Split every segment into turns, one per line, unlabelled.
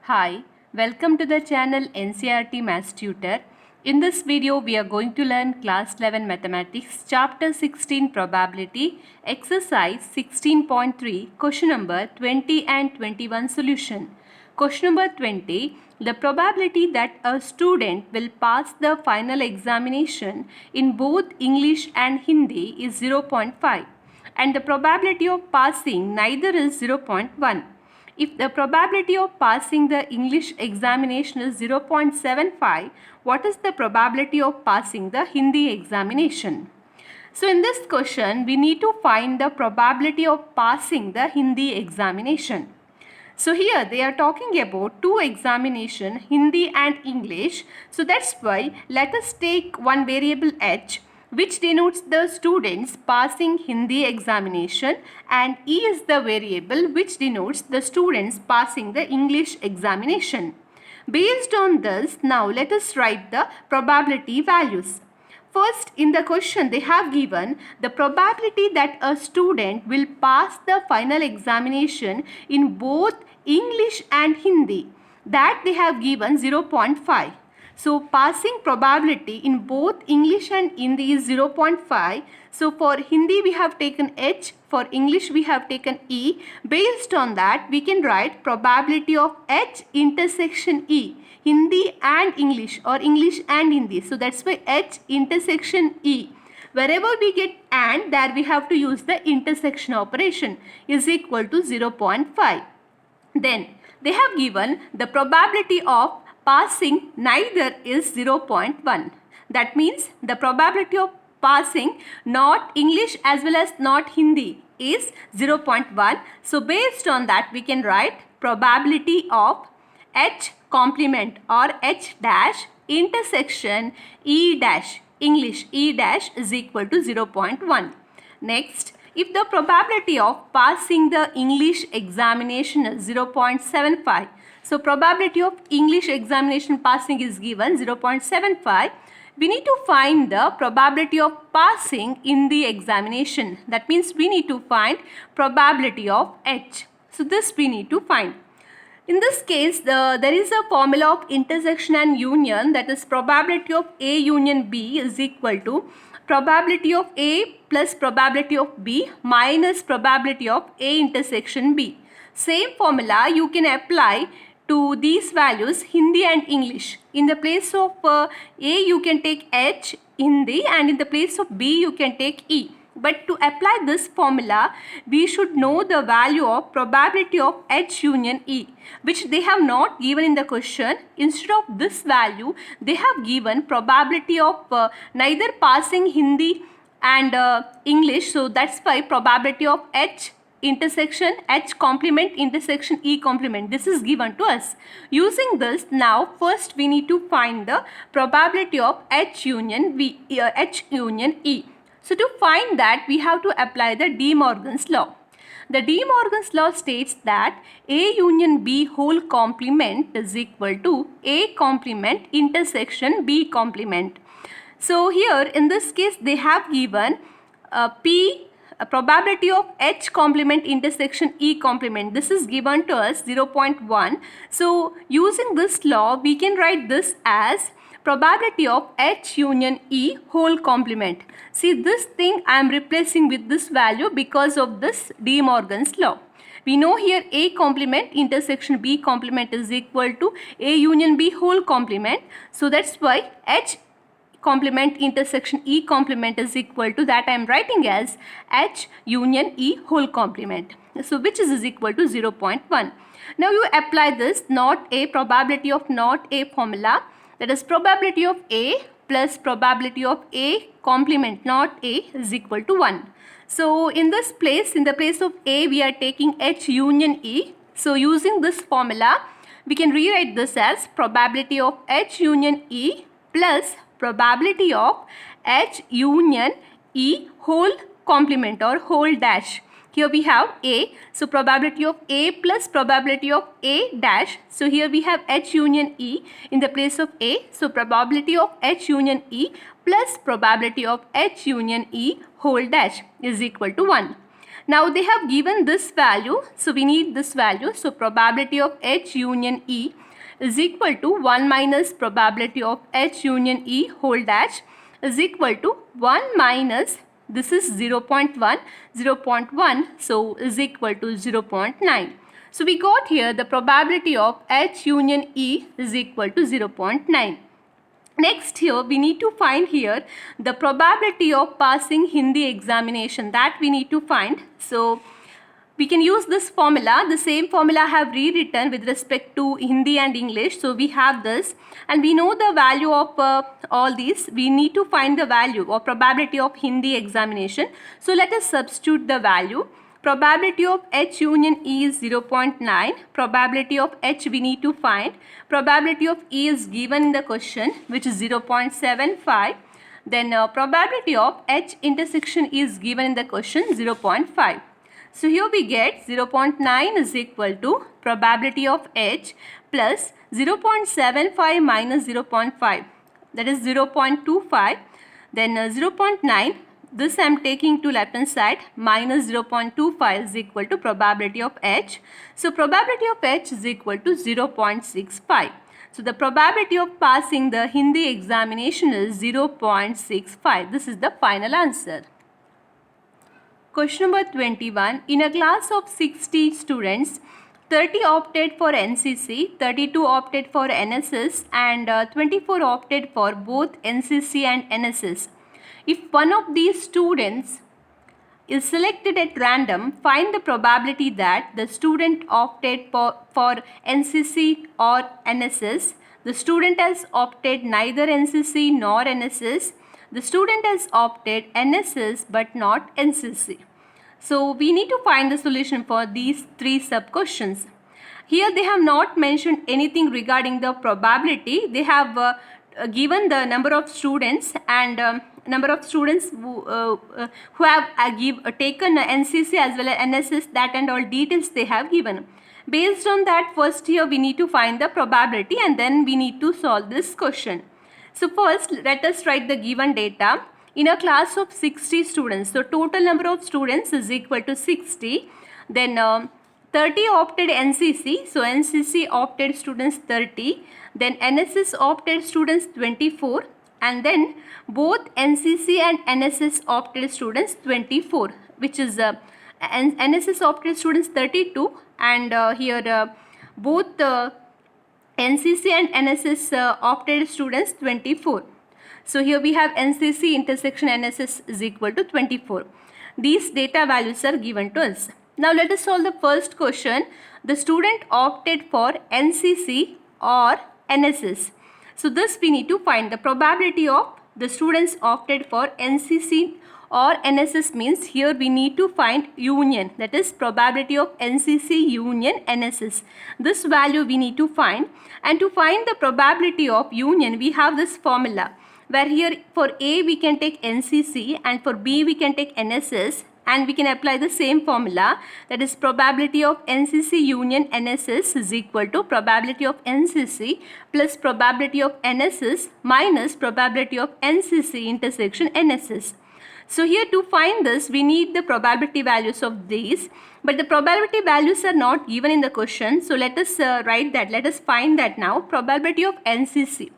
Hi, welcome to the channel NCERT Maths Tutor. In this video, we are going to learn Class 11 Mathematics, Chapter 16 Probability, Exercise 16.3, question number 20 and 21 solution. Question number 20, the probability that a student will pass the final examination in both English and Hindi is 0.5 and the probability of passing neither is 0.1. If the probability of passing the English examination is 0.75, what is the probability of passing the Hindi examination? So in this question, we need to find the probability of passing the Hindi examination. So here they are talking about two examination, Hindi and English. So that's why let us take one variable h, which denotes the students passing Hindi examination, and E is the variable which denotes the students passing the English examination. Based on this, now let us write the probability values. First, in the question they have given the probability that a student will pass the final examination in both English and Hindi, that they have given 0.5. So passing probability in both English and Hindi is 0.5. So for Hindi we have taken H, for English we have taken E. Based on that we can write probability of H intersection E, Hindi and English or English and Hindi. So that's why H intersection E. Wherever we get and, there we have to use the intersection operation, is equal to 0.5. Then they have given the probability of passing neither is 0.1. That means the probability of passing not English as well as not Hindi is 0.1. So based on that we can write probability of H complement or H dash intersection E dash, English E dash, is equal to 0.1. Next, if the probability of passing the English examination is 0.75, so probability of English examination passing is given 0.75, we need to find the probability of passing in the examination. That means we need to find probability of H. So this we need to find. In this case, there is a formula of intersection and union, that is probability of A union B is equal to probability of A plus probability of B minus probability of A intersection B. Same formula you can apply to these values, Hindi and English. In the place of A you can take H, Hindi, and in the place of B you can take E. But to apply this formula, we should know the value of probability of H union E, which they have not given in the question. Instead of this value, they have given probability of neither passing Hindi and English. So that's why probability of H intersection H complement intersection E complement, this is given to us. Using this, now first we need to find the probability of H union E. So to find that, we have to apply the De Morgan's law. The De Morgan's law states that A union B whole complement is equal to A complement intersection B complement. So here in this case they have given a probability of H complement intersection E complement. This is given to us 0.1. So using this law we can write this as probability of H union E whole complement. See, this thing I am replacing with this value because of this De Morgan's law. We know here A complement intersection B complement is equal to A union B whole complement. So that's why H complement intersection E complement is equal to, that I am writing as H union E whole complement. So which is equal to 0.1. Now you apply this not A, probability of not A formula, that is probability of A plus probability of A complement not A is equal to 1. So in this place, in the place of A we are taking H union E. So using this formula we can rewrite this as probability of H union E plus probability of H union E whole complement or whole dash. Here we have A, so probability of A plus probability of A dash. So here we have H union E in the place of A. So probability of H union E plus probability of H union E whole dash is equal to 1. Now they have given this value, so we need this value. So probability of H union E is equal to 1 minus probability of H union E whole dash is equal to 1 minus, this is 0.1, 0.1, so is equal to 0.9. So we got here the probability of H union E is equal to 0.9. Next here we need to find here the probability of passing Hindi examination, that we need to find. So we can use this formula, the same formula I have rewritten with respect to Hindi and English. So we have this and we know the value of all these. We need to find the value or probability of Hindi examination. So let us substitute the value. Probability of H union E is 0.9. Probability of H we need to find. Probability of E is given in the question, which is 0.75. Then probability of H intersection E is given in the question, 0.5. So here we get 0.9 is equal to probability of H plus 0.75 minus 0.5, that is 0.25. Then 0.9, this I am taking to left hand side, minus 0.25 is equal to probability of H. So probability of H is equal to 0.65. So the probability of passing the Hindi examination is 0.65. This is the final answer. Question number 21. In a class of 60 students, 30 opted for NCC, 32 opted for NSS and 24 opted for both NCC and NSS. If one of these students is selected at random, find the probability that the student opted for NCC or NSS. The student has opted neither NCC nor NSS. The student has opted NSS but not NCC. So we need to find the solution for these three sub questions. Here they have not mentioned anything regarding the probability. They have given the number of students and number of students who have taken NCC as well as NSS, that and all details they have given. Based on that, first here we need to find the probability and then we need to solve this question. So first let us write the given data. In a class of 60 students, so total number of students is equal to 60. Then 30 opted NCC, so NCC opted students 30. Then NSS opted students 24. And then both NCC and NSS opted students 24, which is NSS opted students 32 and here both NCC and NSS opted students 24. So here we have NCC intersection NSS is equal to 24. These data values are given to us. Now let us solve the first question. The student opted for NCC or NSS. So this we need to find the probability of the students opted for NCC or NSS, means here we need to find union, that is probability of NCC union NSS. This value we need to find, and to find the probability of union we have this formula where here for A we can take NCC and for B we can take NSS, and we can apply the same formula, that is probability of NCC union NSS is equal to probability of NCC plus probability of NSS minus probability of NCC intersection NSS. So here to find this we need the probability values of these, but the probability values are not given in the question. So let us write that, let us find that now. Probability of NCC.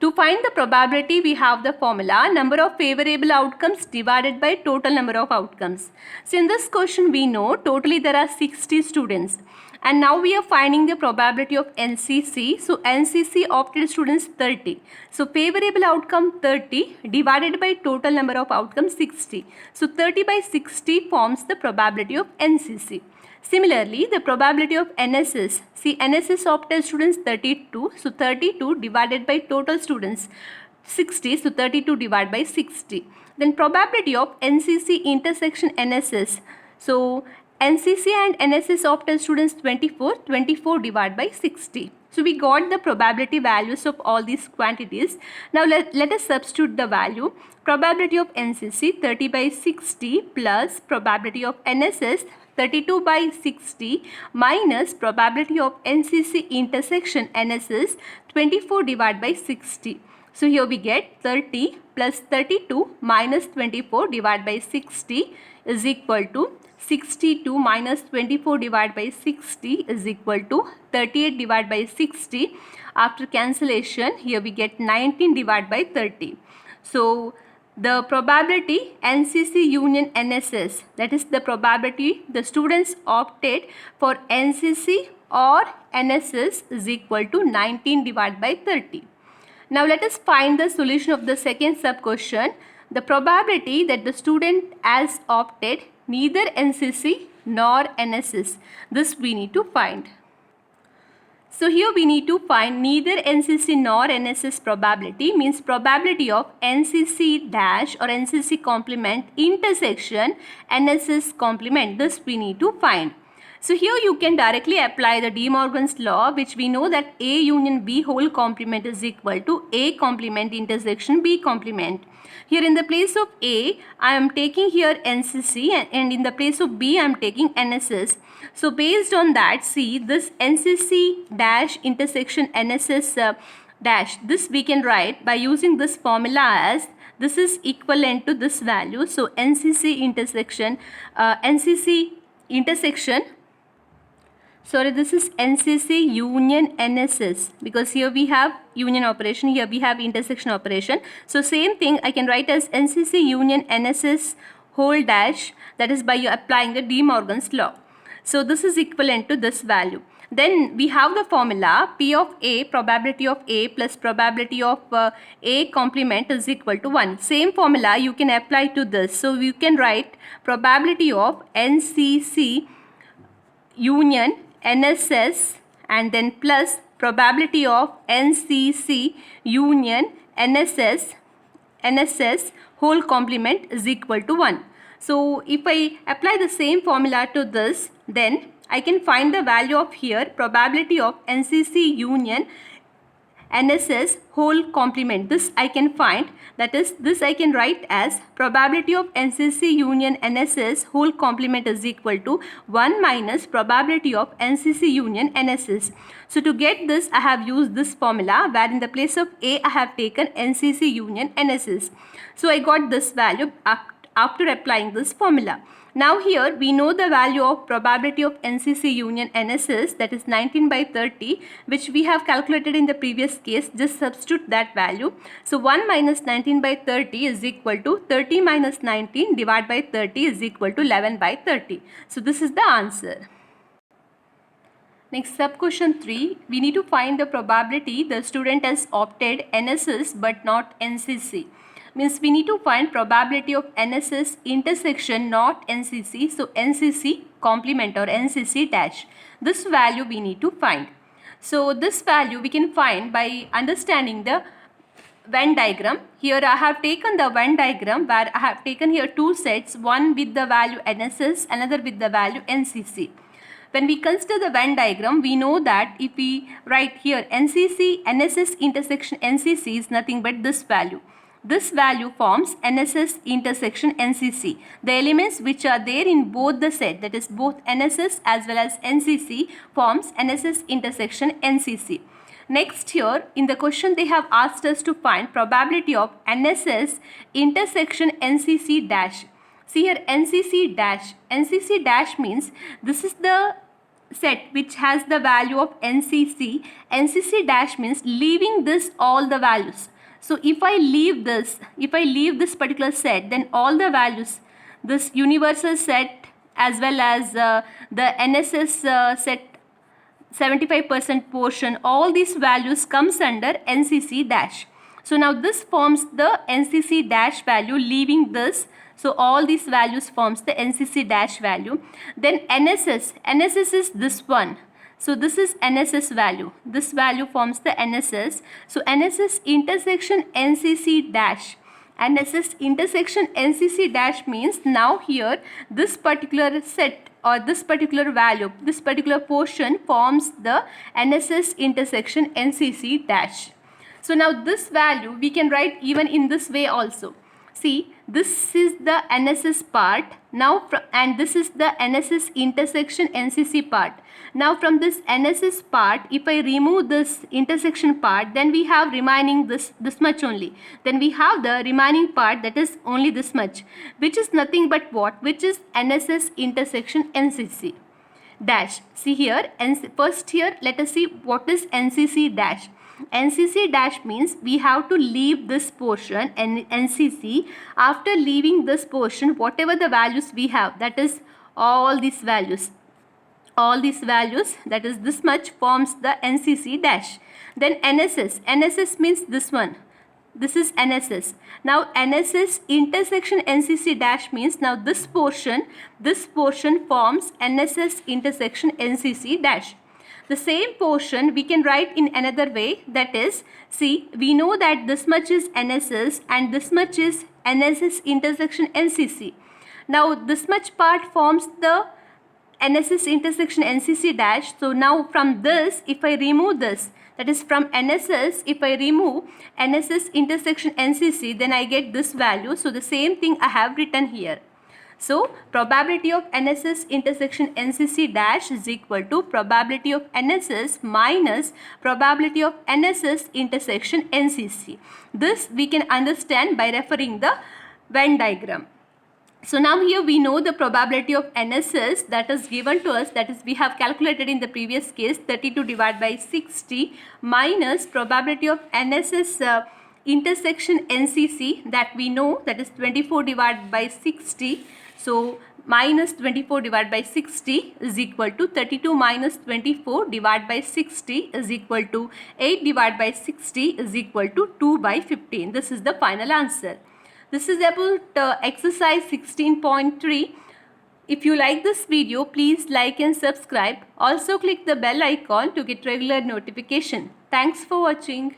To find the probability we have the formula number of favorable outcomes divided by total number of outcomes. So in this question we know totally there are 60 students and now we are finding the probability of NCC. So NCC opted students 30. So favorable outcome 30 divided by total number of outcomes 60. So 30 by 60 forms the probability of NCC. Similarly, the probability of NSS, see NSS opted students 32, so 32 divided by total students 60, so 32 divided by 60. Then probability of NCC intersection NSS, so NCC and NSS opted students 24, 24 divided by 60. So we got the probability values of all these quantities. Now let us substitute the value. Probability of NCC 30 by 60 plus probability of NSS 32 by 60 minus probability of NCC intersection NSS 24 divided by 60. So here we get 30 plus 32 minus 24 divided by 60 is equal to 62 minus 24 divided by 60 is equal to 38 divided by 60. After cancellation, here we get 19 divided by 30. So the probability NCC union NSS, that is the probability the students opted for NCC or NSS, is equal to 19 divided by 30. Now let us find the solution of the second sub question. The probability that the student has opted neither NCC nor NSS. This we need to find. So here we need to find neither NCC nor NSS probability, means probability of NCC dash or NCC complement intersection NSS complement. This we need to find. So here you can directly apply the De Morgan's law, which we know that A union B whole complement is equal to A complement intersection B complement. Here in the place of A, I am taking here NCC, and in the place of B, I am taking NSS. So based on that, see this NCC dash intersection NSS dash, this we can write by using this formula as this is equivalent to this value. So NCC intersection, this is NCC union NSS, because here we have union operation, here we have intersection operation. So same thing I can write as NCC union NSS whole dash, that is by applying the De Morgan's law. So this is equivalent to this value. Then we have the formula P of A, probability of A plus probability of A complement is equal to 1. Same formula you can apply to this. So you can write probability of NCC union NSS and then plus probability of NCC union NSS whole complement is equal to 1. So if I apply the same formula to this, then I can find the value of here probability of NCC union NSS whole complement. This I can find, that is this I can write as probability of NCC union NSS whole complement is equal to 1 minus probability of NCC union NSS. So to get this, I have used this formula where in the place of A I have taken NCC union NSS. So I got this value after applying this formula. Now here we know the value of probability of NCC union NSS, that is 19 by 30, which we have calculated in the previous case. Just substitute that value. So 1 minus 19 by 30 is equal to 30 minus 19 divided by 30 is equal to 11 by 30. So this is the answer. Next, sub question 3, we need to find the probability the student has opted NSS but not NCC. Means we need to find probability of NSS intersection not NCC. So NCC complement or NCC dash. This value we need to find. So this value we can find by understanding the Venn diagram. Here I have taken the Venn diagram where I have taken here two sets, one with the value NSS, another with the value NCC. When we consider the Venn diagram, we know that if we write here NCC NSS intersection NCC is nothing but this value. This value forms NSS intersection NCC. The elements which are there in both the set, that is both NSS as well as NCC, forms NSS intersection NCC. Next, here in the question they have asked us to find probability of NSS intersection NCC dash. See here NCC dash. NCC dash means this is the set which has the value of NCC. NCC dash means leaving this all the values. So if I leave this particular set, then all the values, this universal set as well as the NSS set 75% portion, all these values comes under NCC dash. So now this forms the NCC dash value, leaving this. So all these values forms the NCC dash value. Then NSS is this one. So this is NSS value. This value forms the NSS. So NSS intersection NCC dash. NSS intersection NCC dash means now here this particular set or this particular value, this particular portion forms the NSS intersection NCC dash. So now this value we can write even in this way also. See, this is the NSS part now, and this is the NSS intersection NCC part. Now from this NSS part, if I remove this intersection part, then we have remaining this much only. Then we have the remaining part, that is only this much, which is nothing but what? Which is NSS intersection NCC dash. See here, first here let us see what is NCC dash. NCC dash means we have to leave this portion, and NCC, after leaving this portion, whatever the values we have, that is all these values, that is this much, forms the NCC dash. Then NSS means this one, this is NSS. Now NSS intersection NCC dash means now this portion forms NSS intersection NCC dash. The same portion we can write in another way, that is, see, we know that this much is NSS and this much is NSS intersection NCC. Now this much part forms the NSS intersection NCC dash. So now from this, if I remove this, that is from NSS, if I remove NSS intersection NCC, then I get this value. So the same thing I have written here. So probability of NSS intersection NCC dash is equal to probability of NSS minus probability of NSS intersection NCC. This we can understand by referring the Venn diagram. So now here we know the probability of NSS that is given to us, that is we have calculated in the previous case, 32 divided by 60 minus probability of NSS intersection NCC that we know, that is 24 divided by 60. So minus 24 divided by 60 is equal to 32 minus 24 divided by 60 is equal to 8 divided by 60 is equal to 2 by 15. This is the final answer. This is about exercise 16.3. If you like this video, please like and subscribe. Also click the bell icon to get regular notification. Thanks for watching.